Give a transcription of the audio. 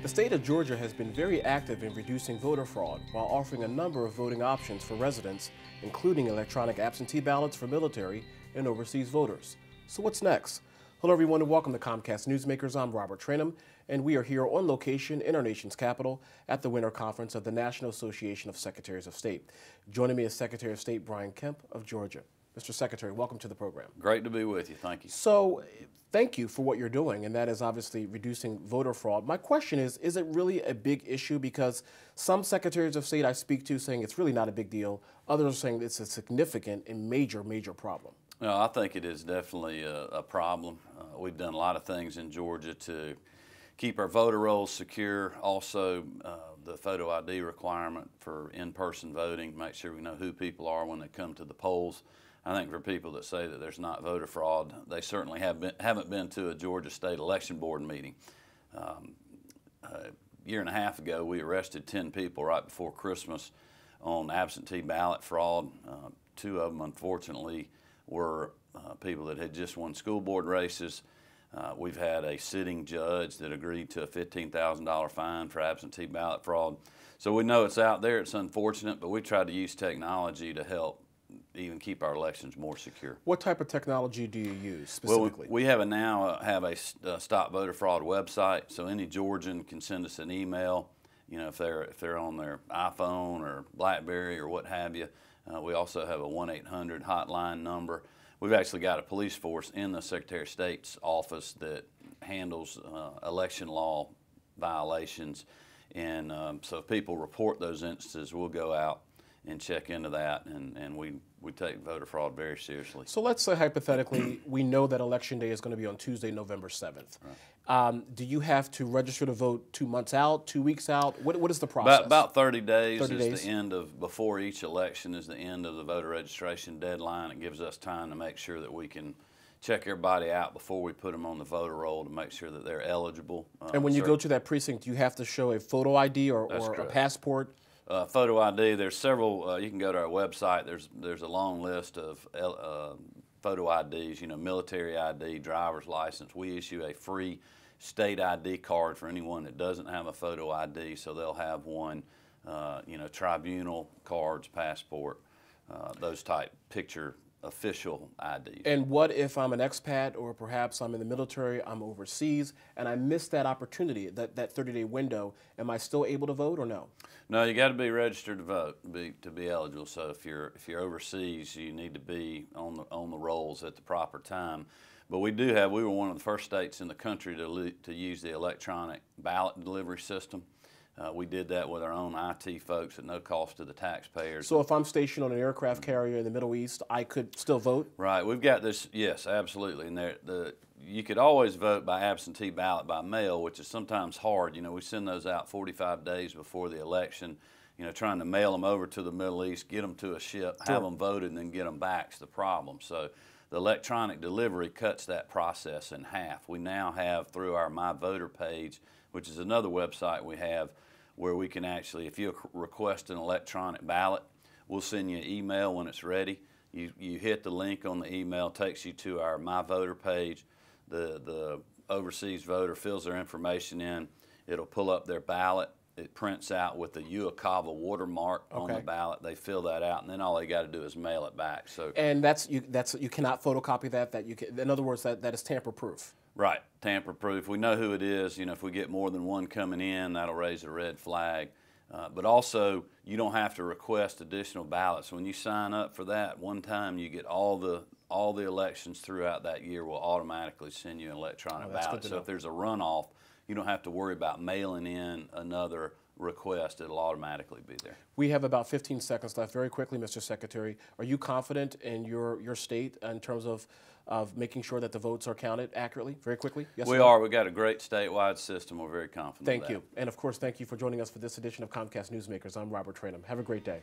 The state of Georgia has been very active in reducing voter fraud while offering a number of voting options for residents, including electronic absentee ballots for military and overseas voters. So what's next? Hello everyone and welcome to Comcast Newsmakers. I'm Robert Trainum, and we are here on location in our nation's capital at the Winter Conference of the National Association of Secretaries of State. Joining me is Secretary of State Brian Kemp of Georgia. Mr. Secretary, welcome to the program. Great to be with you. Thank you. So, thank you for what you're doing, and that is obviously reducing voter fraud. My question is it really a big issue? Because some secretaries of state I speak to saying it's really not a big deal. Others are saying it's a significant and major problem. No, I think it is definitely a problem. We've done a lot of things in Georgia to keep our voter rolls secure. Also, the photo ID requirement for in-person voting, make sure we know who people are when they come to the polls. I think for people that say that there's not voter fraud, they certainly haven't been to a Georgia State Election Board meeting. A year and a half ago, we arrested 10 people right before Christmas on absentee ballot fraud. Two of them, unfortunately, were people that had just won school board races. We've had a sitting judge that agreed to a $15,000 fine for absentee ballot fraud. So we know it's out there, it's unfortunate, but we tried to use technology to help even keep our elections more secure. What type of technology do you use specifically? Well, we have a Stop Voter Fraud website, so any Georgian can send us an email. You know, if they're on their iPhone or BlackBerry or what have you. We also have a 1-800 hotline number. We've actually got a police force in the Secretary of State's office that handles election law violations, and so if people report those instances, we'll go out and check into that, and we take voter fraud very seriously. So let's say hypothetically we know that Election Day is going to be on Tuesday, November 7th. Right. Do you have to register to vote 2 months out, 2 weeks out? What is the process? About 30 days is the end of, before each election is the end of the voter registration deadline. It gives us time to make sure that we can check everybody out before we put them on the voter roll to make sure that they're eligible. And when you go to that precinct, do you have to show a photo ID or a passport? Photo ID, there's several, you can go to our website, there's a long list of photo IDs, you know, military ID, driver's license. We issue a free state ID card for anyone that doesn't have a photo ID, so they'll have one, you know, tribunal cards, passport, those type picture official IDs. And what if I'm an expat, or perhaps I'm in the military, I'm overseas, and I missed that opportunity, that 30-day window? Am I still able to vote or no? No, you got to be registered to vote to be eligible. So if you're overseas, you need to be on the rolls at the proper time. But we were one of the first states in the country to use the electronic ballot delivery system. We did that with our own IT folks at no cost to the taxpayers. So if I'm stationed on an aircraft carrier in the Middle East, I could still vote? Right. We've got this, yes, absolutely. And you could always vote by absentee ballot by mail, which is sometimes hard. You know, we send those out 45 days before the election. You know, trying to mail them over to the Middle East, get them to a ship, have them voted, and then get them back is the problem. So the electronic delivery cuts that process in half. We now have, through our My Voter page, which is another website we have, where we can actually, if you request an electronic ballot, we'll send you an email when it's ready. You hit the link on the email, takes you to our My Voter page. The overseas voter fills their information in. It'll pull up their ballot. It prints out with the UACAVA watermark on the ballot. They fill that out, and then all they got to do is mail it back. So, and you cannot photocopy that. In other words, that is tamper-proof. Right, tamper-proof. We know who it is. You know, if we get more than one coming in, that'll raise a red flag. But also, you don't have to request additional ballots. When you sign up for that, one time you get all the elections throughout that year will automatically send you an electronic ballot. So if there's a runoff, you don't have to worry about mailing in another request. It'll automatically be there. We have about 15 seconds left. Very quickly, Mr. Secretary, are you confident in your state in terms of making sure that the votes are counted accurately? Very quickly. Yes, we are. We've got a great statewide system. We're very confident. Thank you. And of course, thank you for joining us for this edition of Comcast Newsmakers. I'm Robert Trainum. Have a great day.